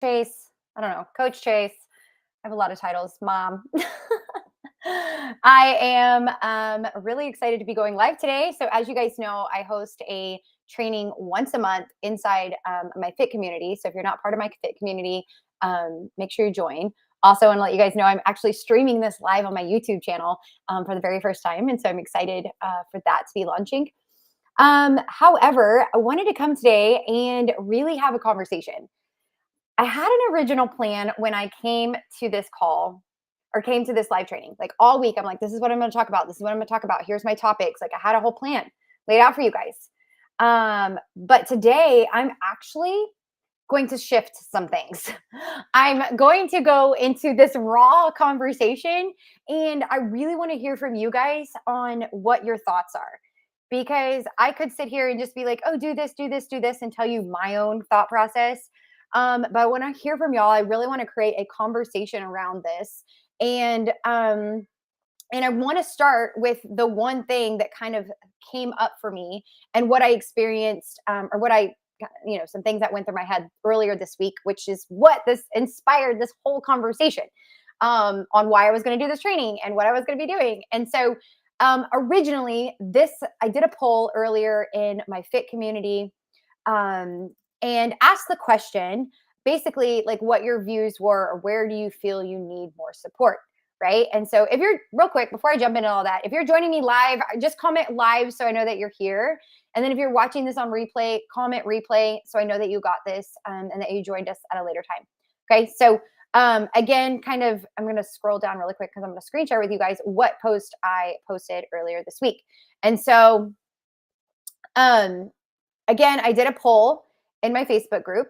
Chase. I don't know, Coach Chase. I have a lot of titles. Mom. I am really excited to be going live today. So, as you guys know, I host a training once a month inside my fit community. So, if you're not part of my fit community, make sure you join. Also, I want to let you guys know I'm actually streaming this live on my YouTube channel for the very first time. And so, I'm excited for that to be launching. However, I wanted to come today and really have a conversation. I had an original plan when I came to this call or came to this live training. Like all week, I'm like, this is what I'm going to talk about. This is what I'm going to talk about. Here's my topics. Like I had a whole plan laid out for you guys. But today, I'm actually going to shift some things. I'm going to go into this raw conversation, and I really want to hear from you guys on what your thoughts are. Because I could sit here and just be like, oh, do this, do this, do this, and tell you my own thought process. But when I hear from y'all, I really want to create a conversation around this. And and I want to start with the one thing that kind of came up for me and what I experienced, or what I, some things that went through my head earlier this week, which is what this inspired this whole conversation on why I was going to do this training and what I was going to be doing. And so, originally, I did a poll earlier in my fit community, and asked the question basically like what your views were, or where do you feel you need more support, right? And so if you're real quick before I jump into all that, if you're joining me live, just comment live so I know that you're here. And then if you're watching this on replay, comment replay so I know that you got this, and that you joined us at a later time. Okay, so again, kind of, I'm going to scroll down really quick because I'm going to screen share with you guys what post I posted earlier this week. And so again, I did a poll in my Facebook group,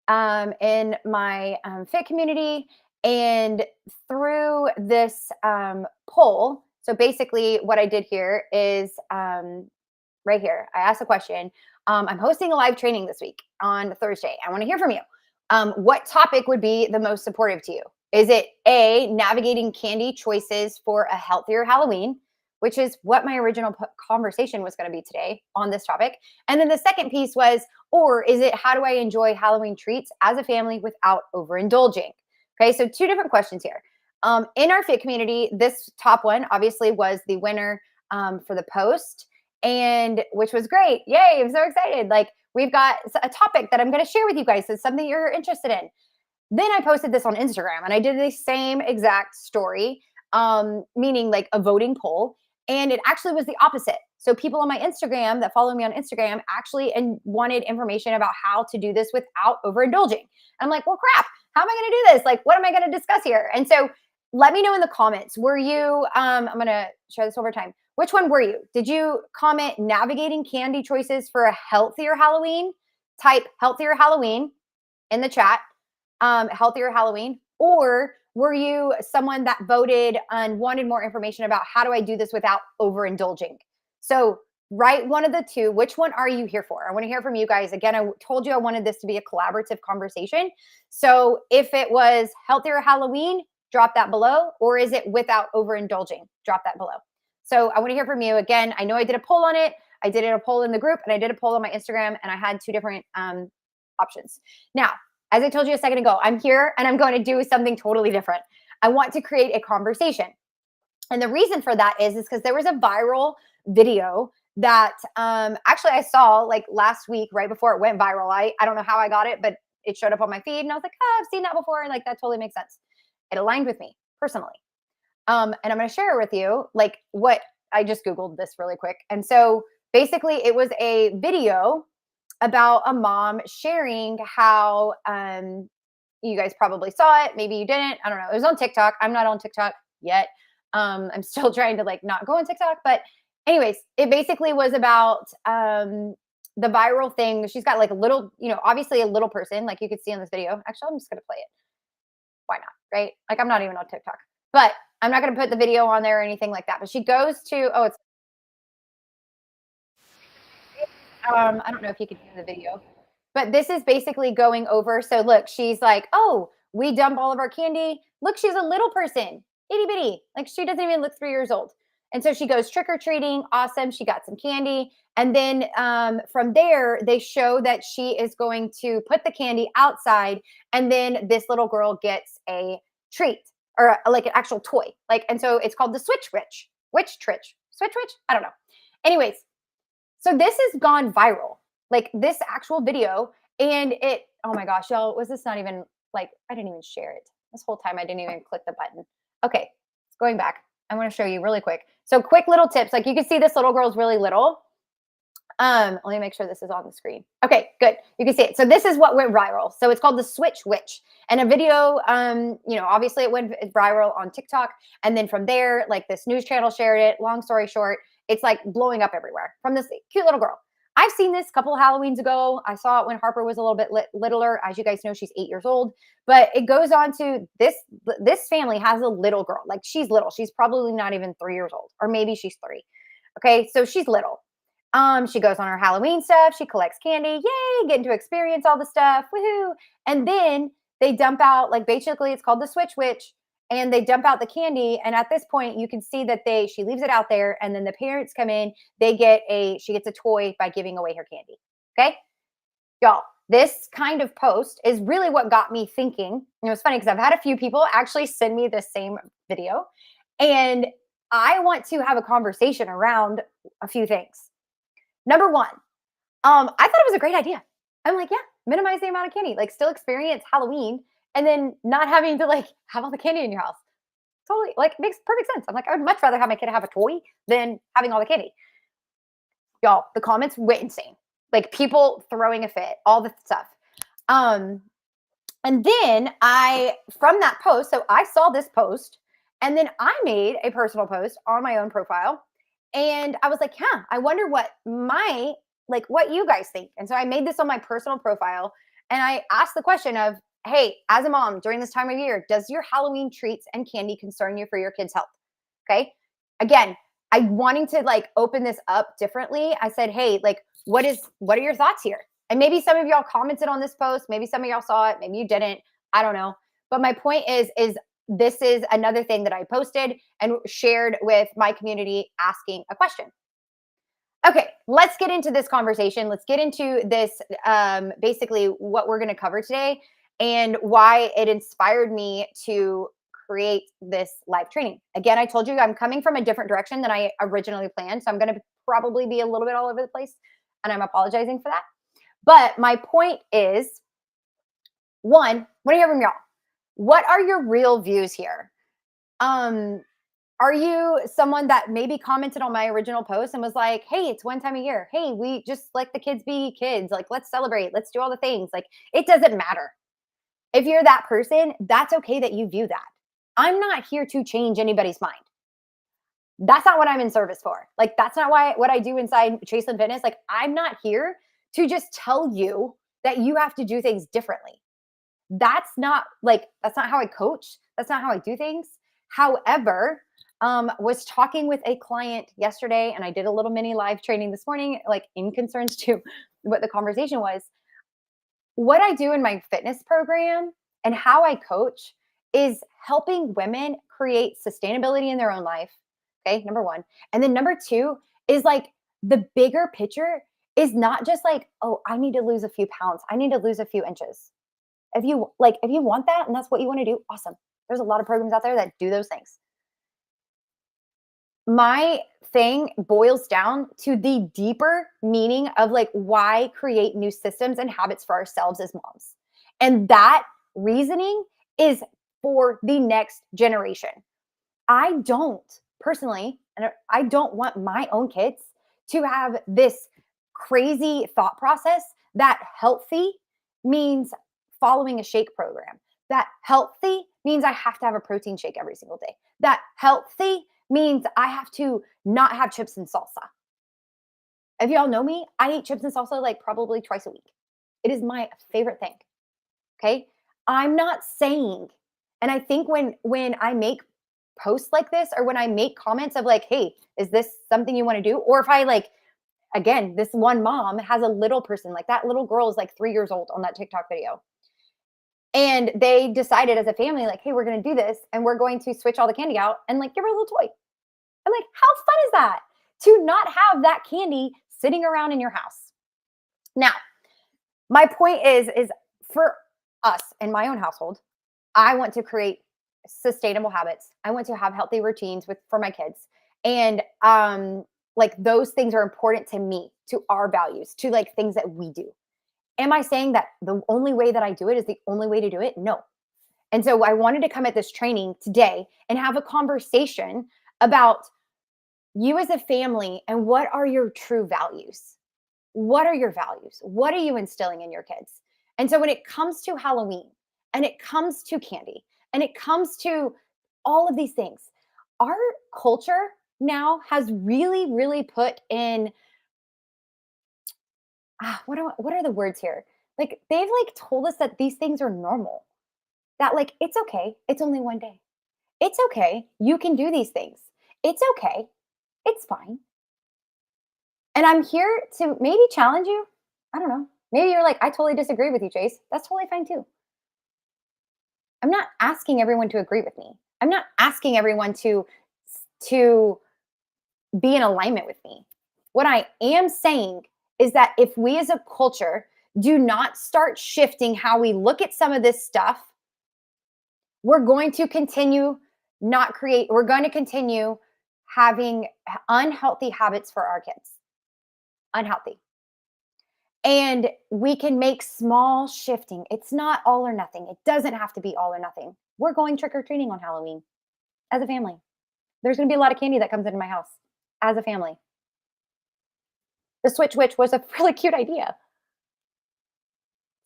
in my fit community, and through this poll. So basically, what I did here is right here. I asked a question. I'm hosting a live training this week on Thursday. I want to hear from you. What topic would be the most supportive to you? Is it A, navigating candy choices for a healthier Halloween, which is what my original conversation was going to be today on this topic? And then the second piece was, or is it how do I enjoy Halloween treats as a family without overindulging? Okay, so two different questions here. In our fit community, this top one obviously was the winner for the post, and which was great. Yay, I'm so excited. Like we've got a topic that I'm going to share with you guys. It's something you're interested in. Then I posted this on Instagram and I did the same exact story, meaning like a voting poll. And it actually was the opposite. So people on my Instagram that follow me on Instagram actually and wanted information about how to do this without overindulging. I'm like, well, crap, how am I going to do this? Like, what am I going to discuss here? And so let me know in the comments, were you, I'm going to share this over time. Which one were you? Did you comment navigating candy choices for a healthier Halloween? Type healthier Halloween in the chat, healthier Halloween, or were you someone that voted and wanted more information about how do I do this without overindulging? So write one of the two. Which one are you here for? I want to hear from you guys. Again, I told you I wanted this to be a collaborative conversation. So if it was healthier Halloween, drop that below, or is it without overindulging? Drop that below. So I want to hear from you. Again, I know I did a poll on it. I did a poll in the group, and I did a poll on my Instagram, and I had two different options. Now, as I told you a second ago, I'm here and I'm going to do something totally different. I want to create a conversation. And the reason for that is because there was a viral video that actually I saw like last week, right before it went viral. I don't know how I got it, but it showed up on my feed and I was like, oh, I've seen that before. Like that totally makes sense. It aligned with me personally. And I'm going to share with you like what I just Googled this really quick. And so basically it was a video about a mom sharing how, you guys probably saw it. Maybe you didn't. I don't know. It was on TikTok. I'm not on TikTok yet. I'm still trying to like not go on TikTok. But anyways, it basically was about the viral thing. She's got like a little, obviously a little person, like you could see on this video. Actually, I'm just going to play it. Why not? Right? Like I'm not even on TikTok. But I'm not going to put the video on there or anything like that. But she goes to, it's I don't know if you can hear the video, but this is basically going over. So look, she's like, oh, we dump all of our candy. Look, she's a little person, itty bitty. Like she doesn't even look 3 years old. And so she goes trick-or-treating. Awesome. She got some candy. And then from there, they show that she is going to put the candy outside. And then this little girl gets a treat or like an actual toy. Like, and so it's called the Switch Witch. Switch Witch? I don't know. Anyways, so this has gone viral, like this actual video. And it, oh my gosh, y'all, was this not even like, I didn't even share it. This whole time I didn't even click the button. Okay, going back. I want to show you really quick. So quick little tips. Like you can see this little girl's really little. Let me make sure this is on the screen. Okay, good. You can see it. So this is what went viral. So it's called the Switch Witch. And a video, you know, obviously it went viral on TikTok. And then from there, like this news channel shared it. Long story short, it's like blowing up everywhere from this cute little girl. I've seen this a couple of Halloweens ago. I saw it when Harper was a little bit littler. As you guys know, she's 8 years old. But it goes on to this family has a little girl. Like she's little. She's probably not even 3 years old, or maybe she's 3. Okay, so she's little. She goes on her Halloween stuff. She collects candy. Yay, getting to experience all the stuff. Woohoo. And then they dump out, like basically it's called the Switch Witch, and they dump out the candy. And at this point, you can see that she leaves it out there, and then the parents come in, she gets a toy by giving away her candy. Okay. Y'all, this kind of post is really what got me thinking. And it was funny because I've had a few people actually send me the same video, and I want to have a conversation around a few things. Number one, I thought it was a great idea. I'm like, yeah, minimize the amount of candy, like still experience Halloween and then not having to like have all the candy in your house. Totally, like makes perfect sense. I'm like, I would much rather have my kid have a toy than having all the candy. Y'all, the comments went insane. Like people throwing a fit, all the stuff. And then from that post, so I saw this post and then I made a personal post on my own profile. And I was like, yeah, I wonder what you guys think. And so I made this on my personal profile and I asked the question of, hey, as a mom during this time of year, does your Halloween treats and candy concern you for your kids' health? Okay. Again, I'm wanting to like open this up differently. I said, hey, like, what are your thoughts here? And maybe some of y'all commented on this post. Maybe some of y'all saw it. Maybe you didn't. I don't know. But my point is this is another thing that I posted and shared with my community asking a question. Okay, let's get into this conversation. Let's get into this, basically what we're going to cover today and why it inspired me to create this live training. Again, I told you I'm coming from a different direction than I originally planned. So I'm going to probably be a little bit all over the place and I'm apologizing for that. But my point is, one, I want to hear from y'all. What are your real views here? Are you someone that maybe commented on my original post and was like, hey, it's one time a year. Hey, we just let the kids be kids. Like, let's celebrate. Let's do all the things. Like, it doesn't matter. If you're that person, that's okay that you view that. I'm not here to change anybody's mind. That's not what I'm in service for. Like, that's not what I do inside Chaseland Fitness. Like, I'm not here to just tell you that you have to do things differently. That's not how I coach. That's not how I do things. However, was talking with a client yesterday and I did a little mini live training this morning, like in concerns to what the conversation was. What I do in my fitness program and how I coach is helping women create sustainability in their own life. Okay. Number one. And then number two is like the bigger picture is not just like, oh, I need to lose a few pounds. I need to lose a few inches. If you want that and that's what you want to do, awesome. There's a lot of programs out there that do those things. My thing boils down to the deeper meaning of like why create new systems and habits for ourselves as moms. And that reasoning is for the next generation. I don't personally, and I don't want my own kids to have this crazy thought process that healthy means following a shake program. That healthy means I have to have a protein shake every single day. That healthy means I have to not have chips and salsa. If y'all know me, I eat chips and salsa like probably twice a week. It is my favorite thing. Okay. I'm not saying, and I think when I make posts like this or when I make comments of like, hey, is this something you want to do? Or if I like, again, this one mom has a little person, like that little girl is like 3 years old on that TikTok video. And they decided as a family, like, hey, we're going to do this and we're going to switch all the candy out and like give her a little toy. I'm like, how fun is that to not have that candy sitting around in your house? Now, my point is for us in my own household, I want to create sustainable habits. I want to have healthy routines with for my kids. And like those things are important to me, to our values, to like things that we do. Am I saying that the only way that I do it is the only way to do it? No. And so I wanted to come at this training today and have a conversation about you as a family and what are your true values? What are your values? What are you instilling in your kids? And so when it comes to Halloween and it comes to candy and it comes to all of these things, our culture now has really, really put in what are the words here? Like they've like told us that these things are normal. That like it's okay. It's only one day. It's okay. You can do these things. It's okay. It's fine. And I'm here to maybe challenge you. I don't know. Maybe you're like, I totally disagree with you, Chase. That's totally fine too. I'm not asking everyone to agree with me. I'm not asking everyone to be in alignment with me. What I am saying is that if we as a culture do not start shifting how we look at some of this stuff, we're going to continue we're going to continue having unhealthy habits for our kids. Unhealthy. And we can make small shifting. It's not all or nothing. It doesn't have to be all or nothing. We're going trick or treating on Halloween as a family. There's going to be a lot of candy that comes into my house as a family. The Switch Witch was a really cute idea.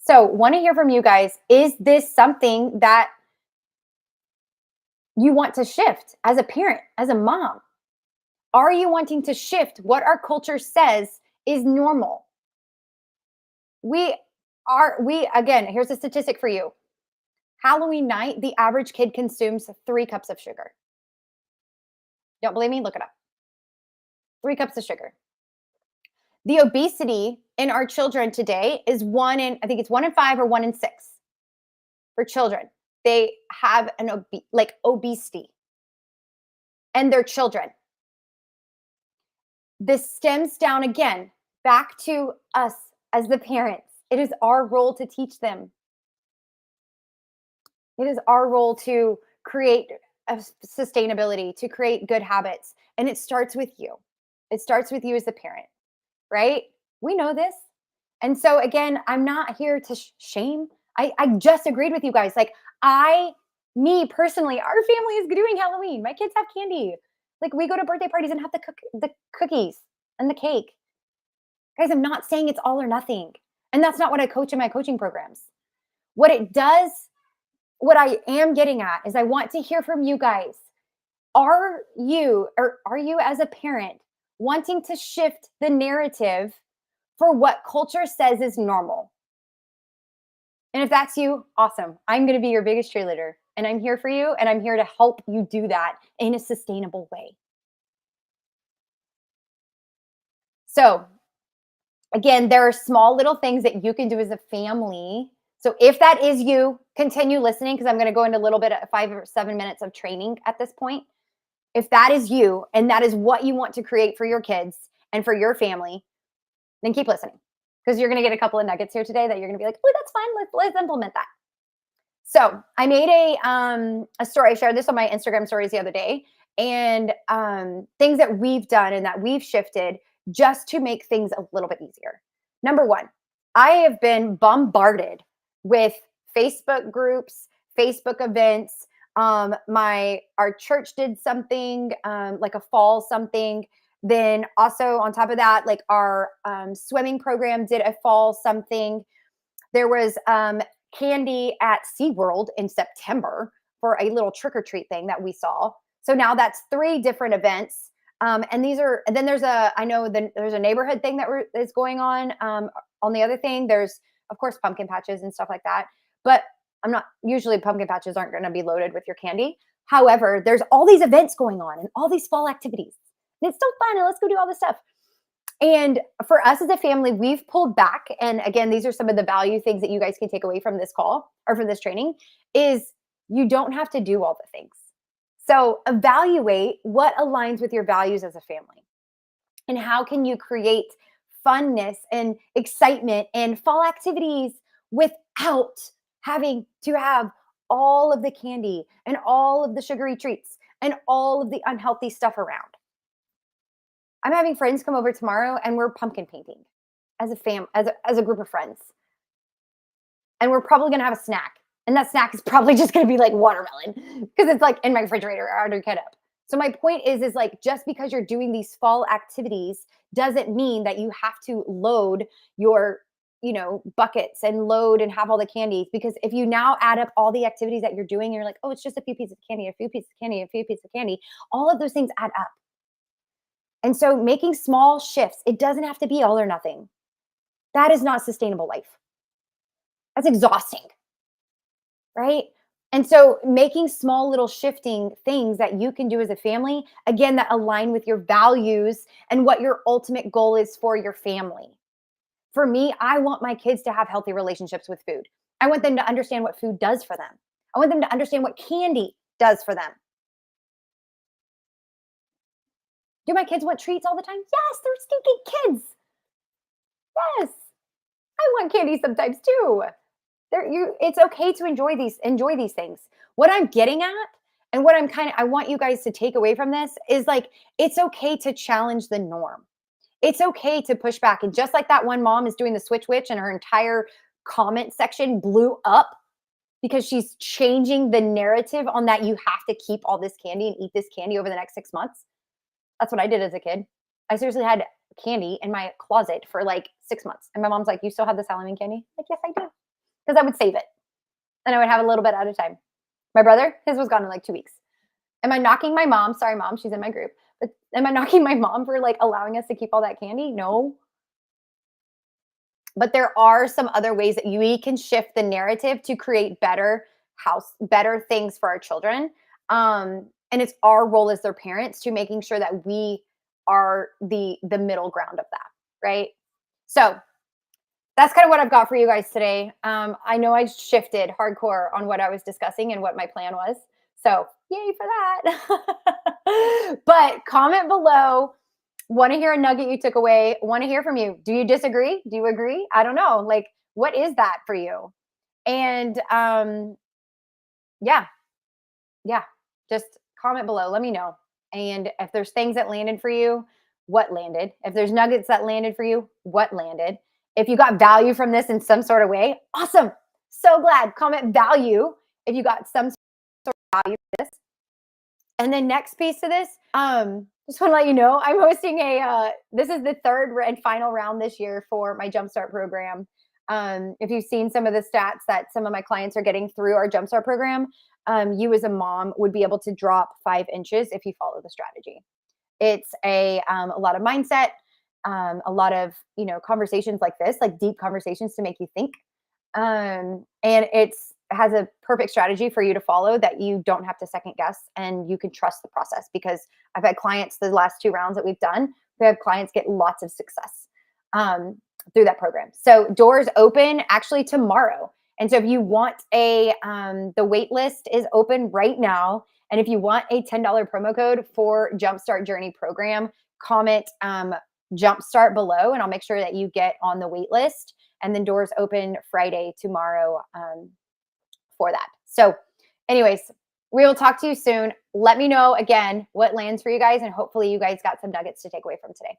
So, want to hear from you guys. Is this something that you want to shift as a parent, as a mom? Are you wanting to shift what our culture says is normal? Again, here's a statistic for you. Halloween night, the average kid consumes 3 cups of sugar. Don't believe me? Look it up. 3 cups of sugar. The obesity in our children today is I think it's 1 in 5 or 1 in 6 for children. They have obesity and their children. This stems down again back to us as the parents. It is our role to teach them. It is our role to create sustainability, to create good habits. And it starts with you. It starts with you as the parent, right? We know this. And so, again, I'm not here to shame. I just agreed with you guys. Like, me personally, our family is doing Halloween. My kids have candy. Like, we go to birthday parties and have the cookies and the cake. Guys, I'm not saying it's all or nothing. And that's not what I coach in my coaching programs. What I am getting at is I want to hear from you guys. Are you as a parent wanting to shift the narrative for what culture says is normal? And if that's you, awesome. I'm going to be your biggest cheerleader and I'm here for you and I'm here to help you do that in a sustainable way. So, again, there are small little things that you can do as a family. So if that is you, continue listening because I'm going to go into a little bit of 5 or 7 minutes of training at this point. If that is you and that is what you want to create for your kids and for your family, then keep listening because you're going to get a couple of nuggets here today that you're going to be like, oh, that's fine. Let's implement that. So I made a story. I shared this on my Instagram stories the other day and things that we've done and that we've shifted just to make things a little bit easier. Number one, I have been bombarded with Facebook groups, Facebook events. Our church did something like a fall something. Then also on top of that, like our swimming program did a fall something. There was candy at SeaWorld in September for a little trick or treat thing that we saw. So now that's 3 different events. And then there's there's a neighborhood thing that is going on. On the other thing, there's of course pumpkin patches and stuff like that. But usually pumpkin patches aren't going to be loaded with your candy. However, there's all these events going on and all these fall activities. And it's so fun. And let's go do all this stuff. And for us as a family, we've pulled back. And again, these are some of the value things that you guys can take away from this call or from this training is you don't have to do all the things. So evaluate what aligns with your values as a family and how can you create funness and excitement and fall activities without having to have all of the candy and all of the sugary treats and all of the unhealthy stuff around. I'm having friends come over tomorrow and we're pumpkin painting as a as a group of friends. And we're probably going to have a snack. And that snack is probably just going to be like watermelon because it's like in my refrigerator. I already cut up. So my point is like just because you're doing these fall activities doesn't mean that you have to load your buckets and load and have all the candies, because if you now add up all the activities that you're doing and you're like, oh, it's just a few pieces of candy, a few pieces of candy, a few pieces of candy, all of those things add up. And so making small shifts, it doesn't have to be all or nothing. That is not sustainable life. That's exhausting, right? And so making small little shifting things that you can do as a family, again, that align with your values and what your ultimate goal is for your family. For me, I want my kids to have healthy relationships with food. I want them to understand what food does for them. I want them to understand what candy does for them. Do my kids want treats all the time? Yes, they're stinking kids. Yes. I want candy sometimes too. It's okay to enjoy these things. What I'm getting at and what I want you guys to take away from this is like it's okay to challenge the norm. It's okay to push back. And just like that one mom is doing the switch witch and her entire comment section blew up because she's changing the narrative on that you have to keep all this candy and eat this candy over the next 6 months. That's what I did as a kid. I seriously had candy in my closet for like 6 months. And my mom's like, "You still have this Halloween candy?" Like, "Yes, I do." Because I would save it and I would have a little bit at a time. My brother, his was gone in like 2 weeks. Am I knocking my mom? Sorry, mom, she's in my group. But am I knocking my mom for like allowing us to keep all that candy? No. But there are some other ways that we can shift the narrative to create better things for our children. And it's our role as their parents to making sure that we are the middle ground of that, right? So that's kind of what I've got for you guys today. I know I shifted hardcore on what I was discussing and what my plan was. So yay for that. But comment below. Want to hear a nugget you took away. Want to hear from you. Do you disagree? Do you agree? I don't know. Like, what is that for you? And yeah, yeah. Just comment below. Let me know. And if there's things that landed for you, what landed? If there's nuggets that landed for you, what landed? If you got value from this in some sort of way, awesome. So glad. Comment value if you got some sort of value from this. And then next piece to this, just want to let you know, I'm hosting this is the third and final round this year for my Jumpstart program. If you've seen some of the stats that some of my clients are getting through our Jumpstart program, you as a mom would be able to drop 5 inches if you follow the strategy. It's a lot of mindset, a lot of, conversations like this, like deep conversations to make you think. And has a perfect strategy for you to follow that you don't have to second guess and you can trust the process, because I've had clients the last 2 rounds that we've done. We have clients get lots of success through that program. So doors open actually tomorrow. And so if you want the wait list is open right now. And if you want a $10 promo code for Jumpstart Journey program, comment Jumpstart below and I'll make sure that you get on the wait list. And then doors open Friday tomorrow for that. So anyways, we will talk to you soon. Let me know again what lands for you guys, and hopefully you guys got some nuggets to take away from today.